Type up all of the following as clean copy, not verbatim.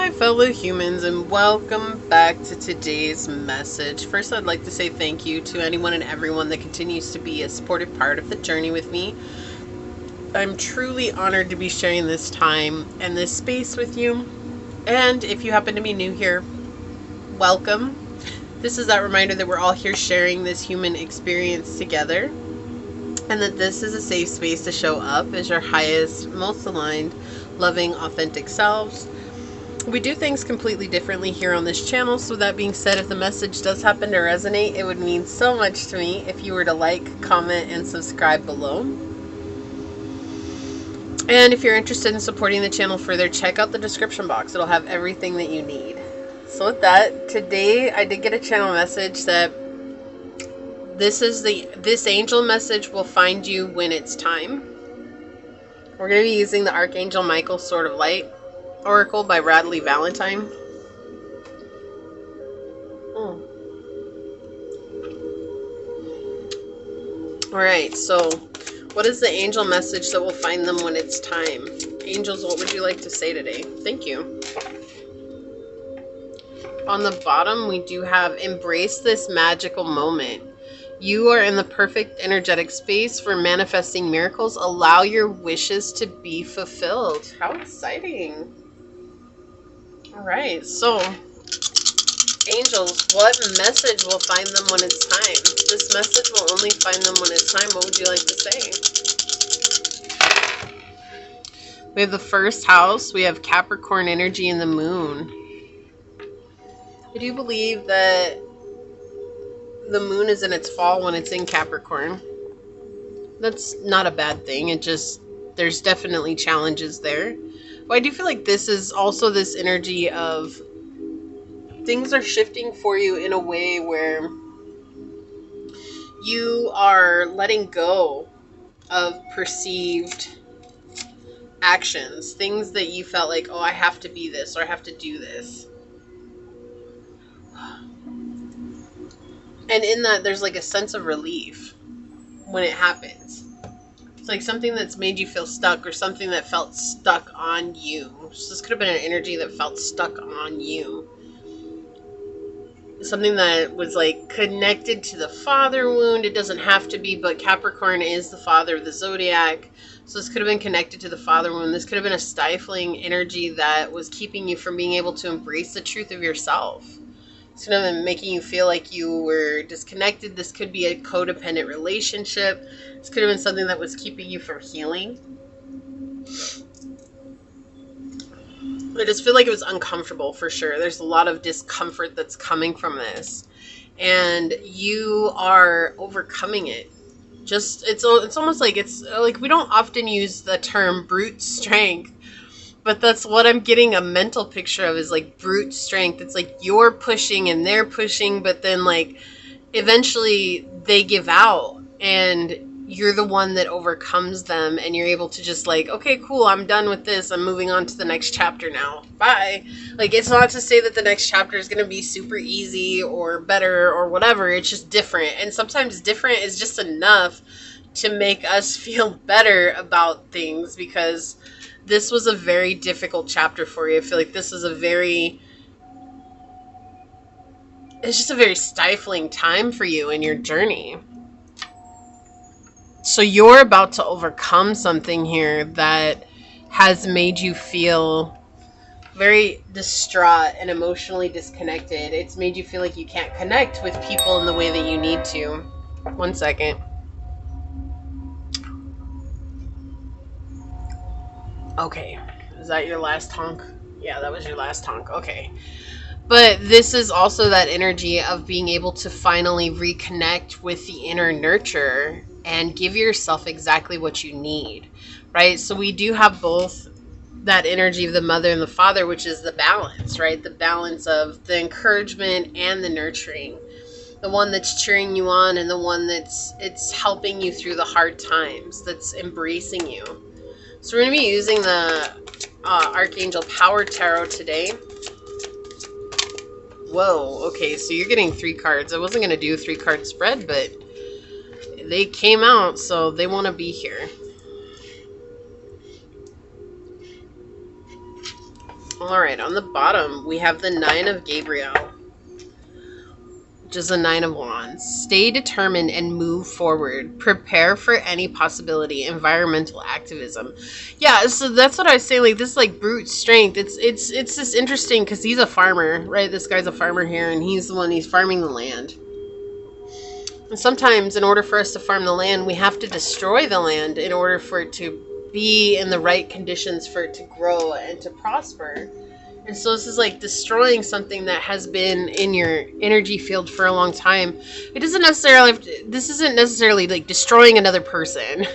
my fellow humans, and welcome back to today's message. First, I'd like to say thank you to anyone and everyone that continues to be a supportive part of the journey with me. I'm truly honored to be sharing this time and this space with you. And if you happen to be new here, welcome. This is that reminder that we're all here sharing this human experience together, and that this is a safe space to show up as your highest, most aligned, loving, authentic selves. We do things completely differently here on this channel, so that being said, if the message does happen to resonate, it would mean so much to me if you were to like, comment, and subscribe below. And if you're interested in supporting the channel further, check out the description box. It'll have everything that you need. So with that, today I did get a channel message that this angel message will find you when it's time. We're going to be using the Archangel Michael Sword of Light Oracle by Radley Valentine. Alright, so what is the angel message that will find them when it's time? Angels, what would you like to say today? Thank you. On the bottom, we do have embrace this magical moment. You are in the perfect energetic space for manifesting miracles. Allow your wishes to be fulfilled. How exciting. Alright, so angels, what message will find them when it's time? This message will only find them when it's time. What would you like to say? We have the first house. We have Capricorn energy and the moon. I do believe that the moon is in its fall when it's in Capricorn. That's not a bad thing. It just, there's definitely challenges there. But I do feel like this is also this energy of things are shifting for you in a way where you are letting go of perceived actions, things that you felt like, oh, I have to be this or I have to do this. And in that, there's like a sense of relief when it happens. It's like something that's made you feel stuck or something that felt stuck on you. So this could have been an energy that felt stuck on you. Something that was like connected to the father wound. It doesn't have to be, but Capricorn is the father of the zodiac. So this could have been connected to the father wound. This could have been a stifling energy that was keeping you from being able to embrace the truth of yourself. It's kind of making you feel like you were disconnected. This could be a codependent relationship. This could have been something that was keeping you from healing. I just feel like it was uncomfortable for sure. There's a lot of discomfort that's coming from this. And you are overcoming it. Just, it's almost like, it's like we don't often use the term brute strength. But that's what I'm getting a mental picture of, is like brute strength. It's like you're pushing and they're pushing, but then like eventually they give out and you're the one that overcomes them, and you're able to just like, okay, cool, I'm done with this. I'm moving on to the next chapter now. Bye. Like, it's not to say that the next chapter is going to be super easy or better or whatever. It's just different. And sometimes different is just enough to make us feel better about things, because this was a very difficult chapter for you. I feel like this is it's just a very stifling time for you in your journey. So you're about to overcome something here that has made you feel very distraught and emotionally disconnected. It's made you feel like you can't connect with people in the way that you need to. 1 second. Okay. Is that your last honk? Yeah, that was your last honk. Okay. But this is also that energy of being able to finally reconnect with the inner nurture and give yourself exactly what you need, right? So we do have both that energy of the mother and the father, which is the balance, right? The balance of the encouragement and the nurturing. The one that's cheering you on and the one it's helping you through the hard times, that's embracing you. So we're going to be using the Archangel Power Tarot today. Whoa, okay, so you're getting 3 cards. I wasn't going to do a 3-card spread, but they came out, so they want to be here. All right, on the bottom, we have the Nine of Gabriel, which is the Nine of Wands. Stay determined and move forward. Prepare for any possibility. Environmental activism. Yeah, so that's what I was saying. Like, this, like, brute strength. It's just interesting because he's a farmer, right? This guy's a farmer here, and he's farming the land. And sometimes, in order for us to farm the land, we have to destroy the land in order for it to be in the right conditions for it to grow and to prosper. And so this is like destroying something that has been in your energy field for a long time. It doesn't necessarily this isn't necessarily like destroying another person.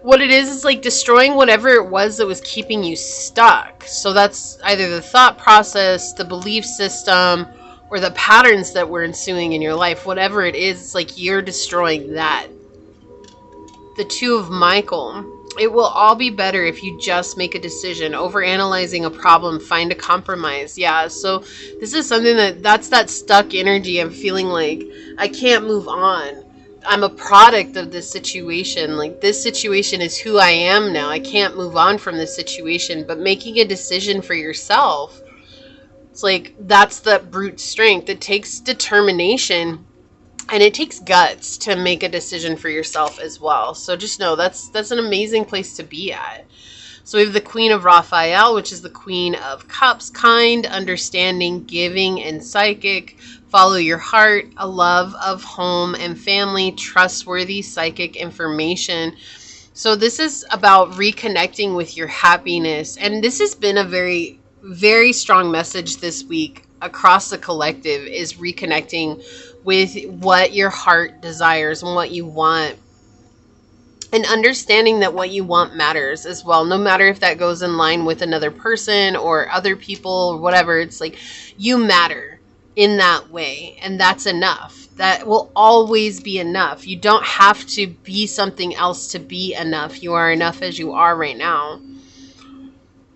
What it is like destroying whatever it was that was keeping you stuck. So that's either the thought process, the belief system, or the patterns that were ensuing in your life. Whatever it is, it's like you're destroying that. The Two of Michael. It will all be better if you just make a decision. Overanalyzing a problem, find a compromise. Yeah, so this is something that's that stuck energy. I'm feeling like I can't move on. I'm a product of this situation. Like, this situation is who I am now. I can't move on from this situation. But making a decision for yourself, it's like that's the brute strength. It takes determination. And it takes guts to make a decision for yourself as well. So just know that's an amazing place to be at. So we have the Queen of Raphael, which is the Queen of Cups, kind, understanding, giving, and psychic. Follow your heart, a love of home and family, trustworthy psychic information. So this is about reconnecting with your happiness. And this has been a very, very strong message this week across the collective, is reconnecting with what your heart desires and what you want, and understanding that what you want matters as well, no matter if that goes in line with another person or other people or whatever. It's like you matter in that way, and that's enough. That will always be enough. You don't have to be something else to be enough. You are enough as you are right now.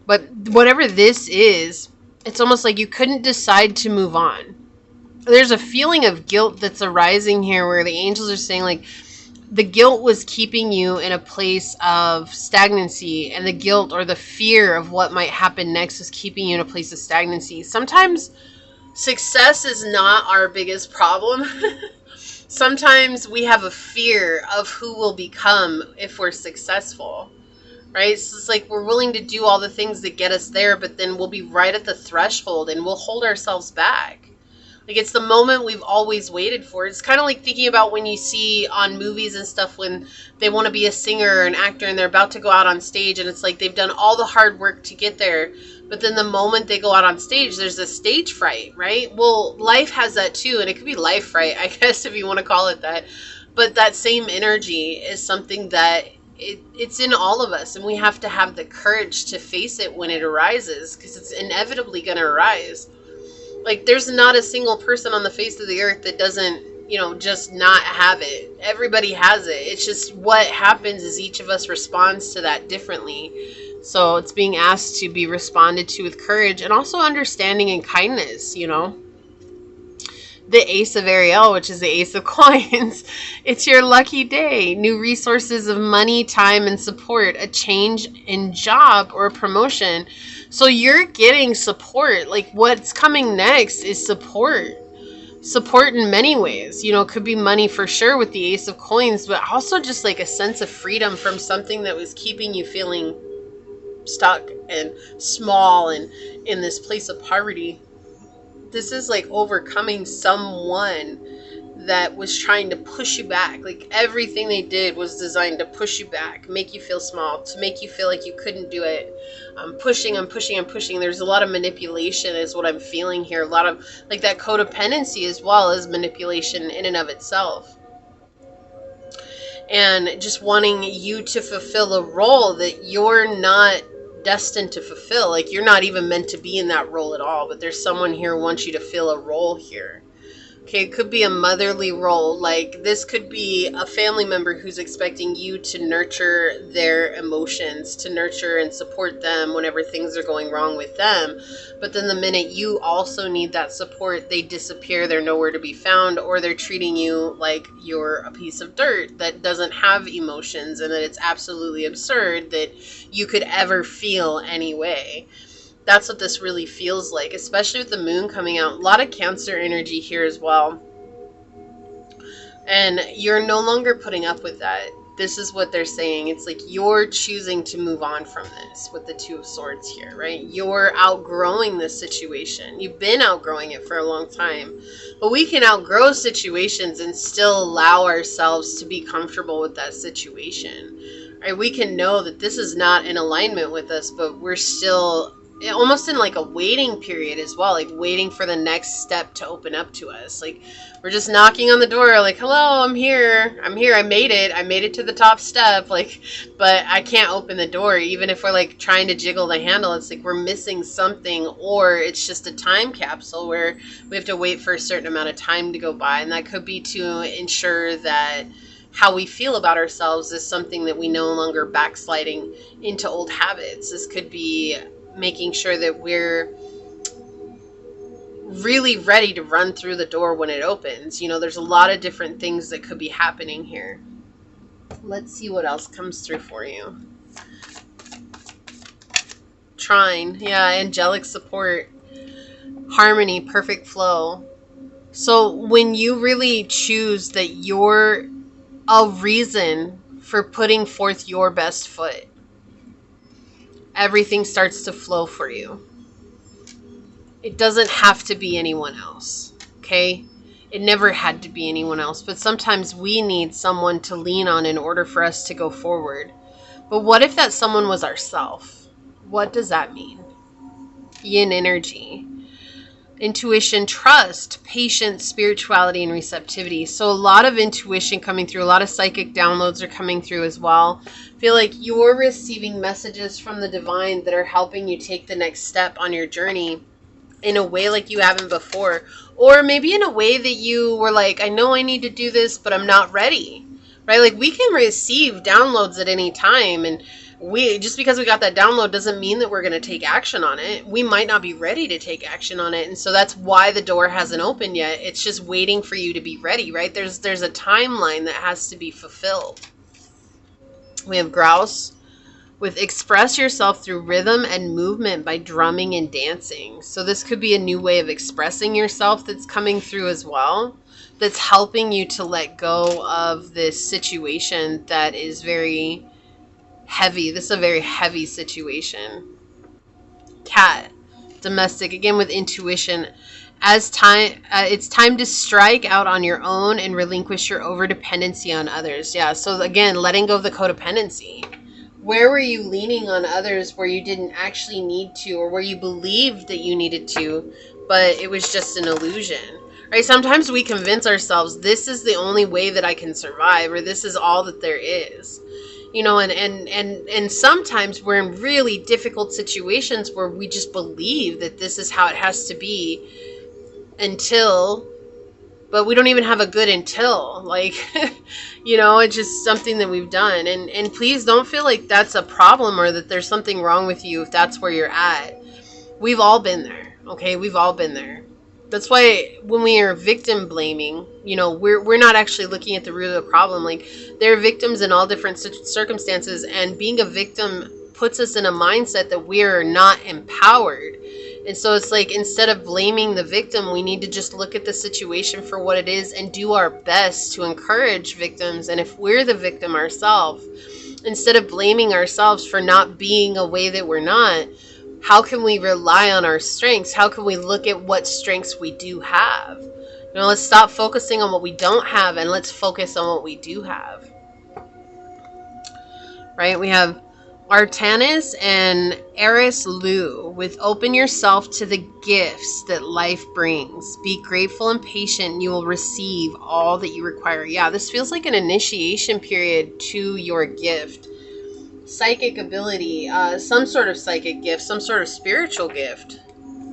But whatever this is, it's almost like you couldn't decide to move on. There's a feeling of guilt that's arising here where the angels are saying, like, the guilt was keeping you in a place of stagnancy, and the guilt or the fear of what might happen next was keeping you in a place of stagnancy. Sometimes success is not our biggest problem. Sometimes we have a fear of who we'll become if we're successful, right? So it's like we're willing to do all the things that get us there, but then we'll be right at the threshold and we'll hold ourselves back. Like, it's the moment we've always waited for. It's kind of like thinking about when you see on movies and stuff when they want to be a singer or an actor and they're about to go out on stage, and it's like they've done all the hard work to get there, but then the moment they go out on stage, there's a stage fright, right? Well, life has that too, and it could be life fright, I guess, if you want to call it that. But that same energy is something that it's in all of us, and we have to have the courage to face it when it arises, because it's inevitably going to arise. Like, there's not a single person on the face of the earth that doesn't, just not have it. Everybody has it. It's just what happens is each of us responds to that differently. So it's being asked to be responded to with courage and also understanding and kindness, The Ace of Ariel, which is the Ace of Coins. It's your lucky day. New resources of money, time, and support. A change in job or promotion. So you're getting support. Like, what's coming next is support. Support in many ways. It could be money for sure with the Ace of Coins, but also just like a sense of freedom from something that was keeping you feeling stuck and small and in this place of poverty. This is like overcoming someone that was trying to push you back. Like, everything they did was designed to push you back, make you feel small, to make you feel like you couldn't do it. I'm pushing. There's a lot of manipulation is what I'm feeling here. A lot of like that codependency as well as manipulation in and of itself. And just wanting you to fulfill a role that you're not destined to fulfill. Like, you're not even meant to be in that role at all, but there's someone here who wants you to fill a role here. Okay, it could be a motherly role. Like, this could be a family member who's expecting you to nurture their emotions, to nurture and support them whenever things are going wrong with them. But then the minute you also need that support, they disappear, they're nowhere to be found, or they're treating you like you're a piece of dirt that doesn't have emotions, and that it's absolutely absurd that you could ever feel any way. That's what this really feels like, especially with the moon coming out. A lot of Cancer energy here as well. And you're no longer putting up with that. This is what they're saying. It's like you're choosing to move on from this with the Two of Swords here, right? You're outgrowing this situation. You've been outgrowing it for a long time. But we can outgrow situations and still allow ourselves to be comfortable with that situation. Right? We can know that this is not in alignment with us, but we're still almost in like a waiting period as well, like waiting for the next step to open up to us. Like we're just knocking on the door, like, hello, I'm here, I made it to the top step, like, but I can't open the door. Even if we're like trying to jiggle the handle, it's like we're missing something, or it's just a time capsule where we have to wait for a certain amount of time to go by. And that could be to ensure that how we feel about ourselves is something that we no longer backsliding into old habits. This could be making sure that we're really ready to run through the door when it opens. You know, there's a lot of different things that could be happening here. Let's see what else comes through for you. Trine, yeah, angelic support, harmony, perfect flow. So when you really choose that you're a reason for putting forth your best foot, everything starts to flow for you. It doesn't have to be anyone else, okay? It never had to be anyone else, but sometimes we need someone to lean on in order for us to go forward. But what if that someone was ourself? What does that mean? Yin energy, intuition, trust, patience, spirituality, and receptivity. So a lot of intuition coming through, a lot of psychic downloads are coming through as well. I feel like you're receiving messages from the divine that are helping you take the next step on your journey in a way like you haven't before. Or maybe in a way that you were like, I know I need to do this, but I'm not ready. Right? Like we can receive downloads at any time, and just because we got that download doesn't mean that we're going to take action on it. We might not be ready to take action on it. And so that's why the door hasn't opened yet. It's just waiting for you to be ready, right? There's a timeline that has to be fulfilled. We have grouse with express yourself through rhythm and movement by drumming and dancing. So this could be a new way of expressing yourself that's coming through as well, that's helping you to let go of this situation that is very heavy. This is a very heavy situation. Cat, domestic, again with intuition. As time, it's time to strike out on your own and relinquish your overdependency on others. Yeah, so again, letting go of the codependency. Where were you leaning on others where you didn't actually need to, or where you believed that you needed to, but it was just an illusion? Right? Sometimes we convince ourselves this is the only way that I can survive, or this is all that there is. You know, and sometimes we're in really difficult situations where we just believe that this is how it has to be but we don't even have a good until, like, you know, it's just something that we've done. And please don't feel like that's a problem or that there's something wrong with you if that's where you're at. We've all been there, okay? We've all been there. That's why when we are victim blaming, you know, we're not actually looking at the root of the problem. Like, there are victims in all different circumstances, and being a victim puts us in a mindset that we are not empowered. And so it's like, instead of blaming the victim, we need to just look at the situation for what it is and do our best to encourage victims. And if we're the victim ourselves, instead of blaming ourselves for not being a way that we're not, how can we rely on our strengths? How can we look at what strengths we do have? You know, let's stop focusing on what we don't have and let's focus on what we do have. Right? We have Artanis and Eris Lu with open yourself to the gifts that life brings. Be grateful and patient, and you will receive all that you require. Yeah, this feels like an initiation period to your gift. Psychic ability, some sort of psychic gift, some sort of spiritual gift.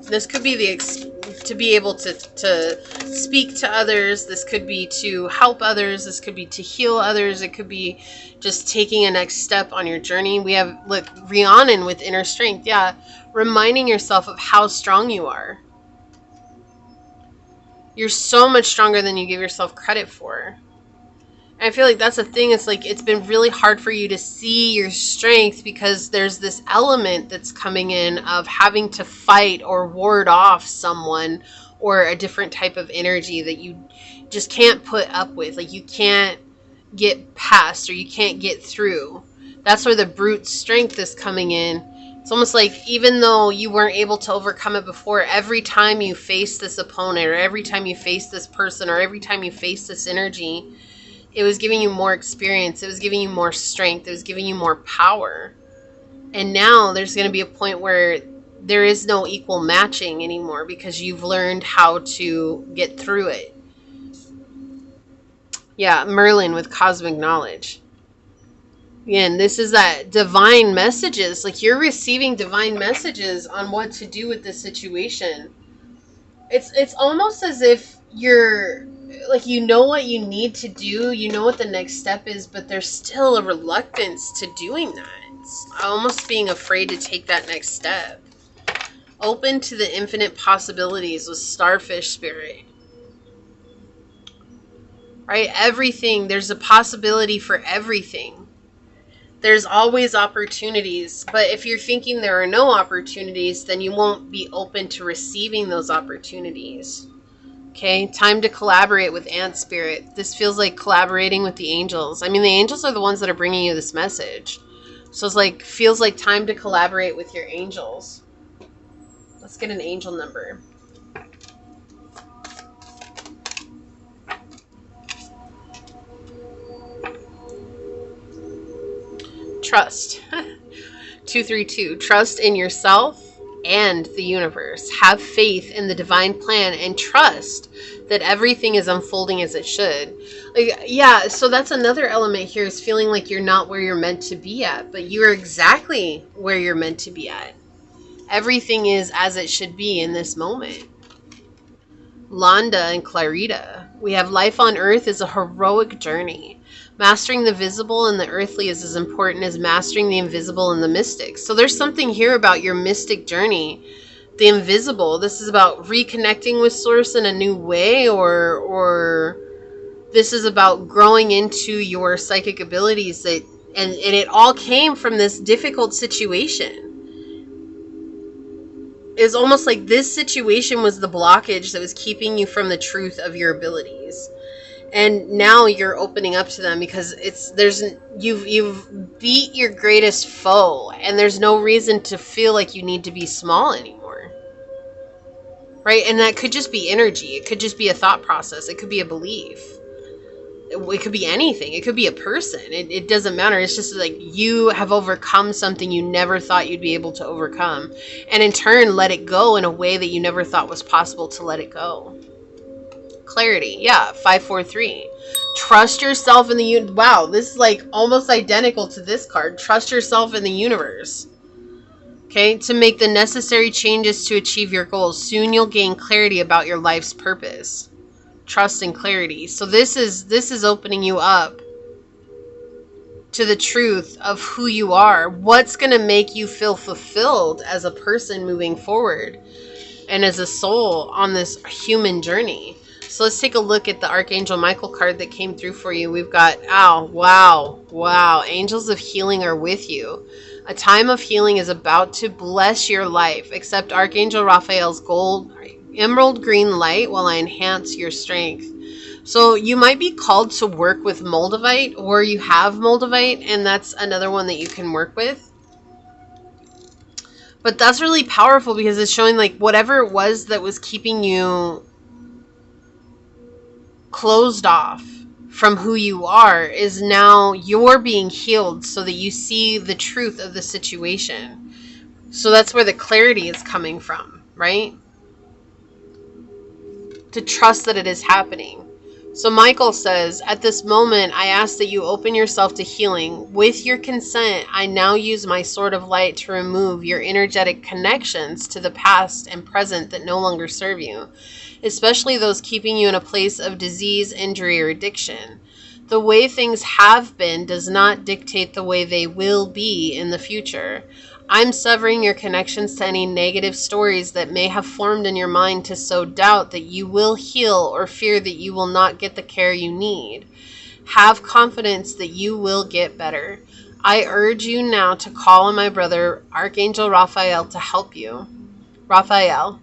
This could be to be able to speak to others. This could be to help others. This could be to heal others. It could be just taking a next step on your journey. We have, look, Rhiannon with inner strength. Yeah, reminding yourself of how strong you are. You're so much stronger than you give yourself credit for. I feel like that's the thing. It's like it's been really hard for you to see your strength because there's this element that's coming in of having to fight or ward off someone or a different type of energy that you just can't put up with. Like you can't get past or you can't get through. That's where the brute strength is coming in. It's almost like even though you weren't able to overcome it before, every time you face this opponent or every time you face this person or every time you face this energy, it was giving you more experience. It was giving you more strength. It was giving you more power. And now there's going to be a point where there is no equal matching anymore because you've learned how to get through it. Yeah, Merlin with cosmic knowledge. Again, this is that divine messages. Like you're receiving divine messages on what to do with this situation. It's almost as if you're like you know what you need to do, you know what the next step is, but there's still a reluctance to doing that. It's almost being afraid to take that next step. Open to the infinite possibilities with starfish spirit. Right? Everything, there's a possibility for everything. There's always opportunities, but if you're thinking there are no opportunities, then you won't be open to receiving those opportunities. Okay, time to collaborate with Ant Spirit. This feels like collaborating with the angels. I mean, the angels are the ones that are bringing you this message. So it's like, feels like time to collaborate with your angels. Let's get an angel number. Trust. 232. Trust in yourself and the universe. Have faith in the divine plan and trust that everything is unfolding as it should. Like, yeah, so that's another element here is feeling like you're not where you're meant to be at, but you're exactly where you're meant to be at. Everything is as it should be in this moment. Londa and Clarita. We have life on earth is a heroic journey. Mastering the visible and the earthly is as important as mastering the invisible and the mystic. So there's something here about your mystic journey. The invisible, this is about reconnecting with source in a new way, or this is about growing into your psychic abilities that and it all came from this difficult situation. It's almost like this situation was the blockage that was keeping you from the truth of your abilities. And now you're opening up to them because you've beat your greatest foe and there's no reason to feel like you need to be small anymore. Right? And that could just be energy. It could just be a thought process. It could be a belief. It could be anything. It could be a person. It doesn't matter. It's just like you have overcome something you never thought you'd be able to overcome. And in turn, let it go in a way that you never thought was possible to let it go. Clarity. Yeah, 543. Trust yourself in the wow, this is like almost identical to this card. Trust yourself in the universe. Okay, to make the necessary changes to achieve your goals. Soon you'll gain clarity about your life's purpose. Trust and clarity. So this is opening you up to the truth of who you are. What's going to make you feel fulfilled as a person moving forward and as a soul on this human journey. So let's take a look at the Archangel Michael card that came through for you. We've got, wow. Angels of healing are with you. A time of healing is about to bless your life. Accept Archangel Raphael's emerald green light while I enhance your strength. So you might be called to work with Moldavite, or you have Moldavite, and that's another one that you can work with. But that's really powerful because it's showing like whatever it was that was keeping you closed off from who you are is now you're being healed so that you see the truth of the situation. So that's where the clarity is coming from, right? To trust that it is happening. So Michael says, at this moment, I ask that you open yourself to healing. With your consent, I now use my sword of light to remove your energetic connections to the past and present that no longer serve you, especially those keeping you in a place of disease, injury, or addiction. The way things have been does not dictate the way they will be in the future. I'm severing your connections to any negative stories that may have formed in your mind to sow doubt that you will heal or fear that you will not get the care you need. Have confidence that you will get better. I urge you now to call on my brother, Archangel Raphael, to help you. Raphael,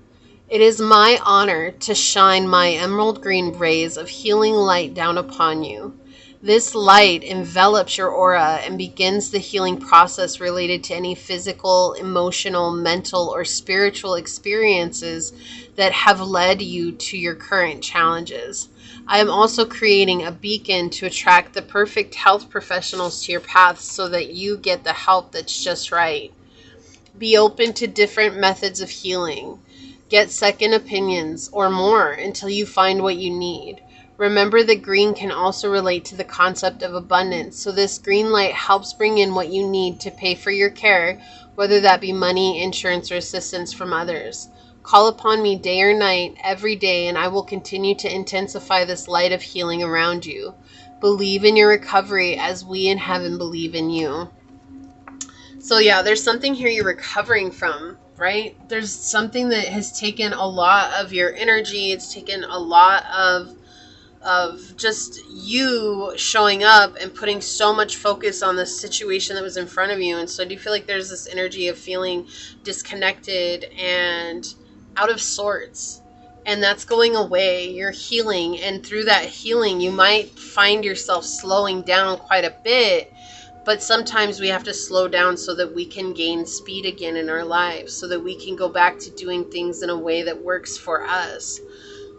it is my honor to shine my emerald green rays of healing light down upon you. This light envelops your aura and begins the healing process related to any physical, emotional, mental, or spiritual experiences that have led you to your current challenges. I am also creating a beacon to attract the perfect health professionals to your path so that you get the help that's just right. Be open to different methods of healing. Get second opinions or more until you find what you need. Remember that green can also relate to the concept of abundance, so this green light helps bring in what you need to pay for your care, whether that be money, insurance, or assistance from others. Call upon me day or night, every day, and I will continue to intensify this light of healing around you. Believe in your recovery as we in heaven believe in you. So yeah, there's something here you're recovering from, right? There's something that has taken a lot of your energy. It's taken a lot of just you showing up and putting so much focus on the situation that was in front of you. And so do you feel like there's this energy of feeling disconnected and out of sorts? And that's going away. You're healing. And through that healing, you might find yourself slowing down quite a bit. But sometimes we have to slow down so that we can gain speed again in our lives, so that we can go back to doing things in a way that works for us.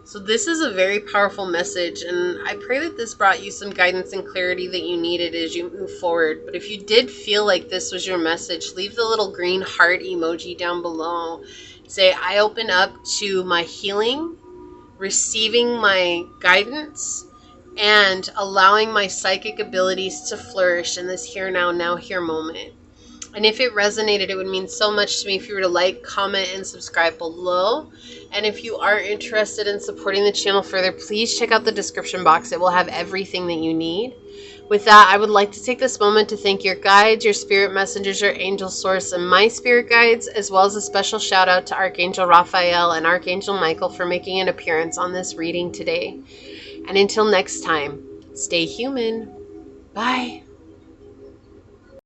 So this is a very powerful message, and I pray that this brought you some guidance and clarity that you needed as you move forward. But if you did feel like this was your message, leave the little green heart emoji down below. Say, I open up to my healing, receiving my guidance, and allowing my psychic abilities to flourish in this here, now, here moment. And if it resonated, it would mean so much to me if you were to like, comment, and subscribe below. And if you are interested in supporting the channel further, please check out the description box. It will have everything that you need. With that, I would like to take this moment to thank your guides, your spirit messengers, your angel source, and my spirit guides, as well as a special shout out to Archangel Raphael and Archangel Michael for making an appearance on this reading today. And until next time, stay human. Bye.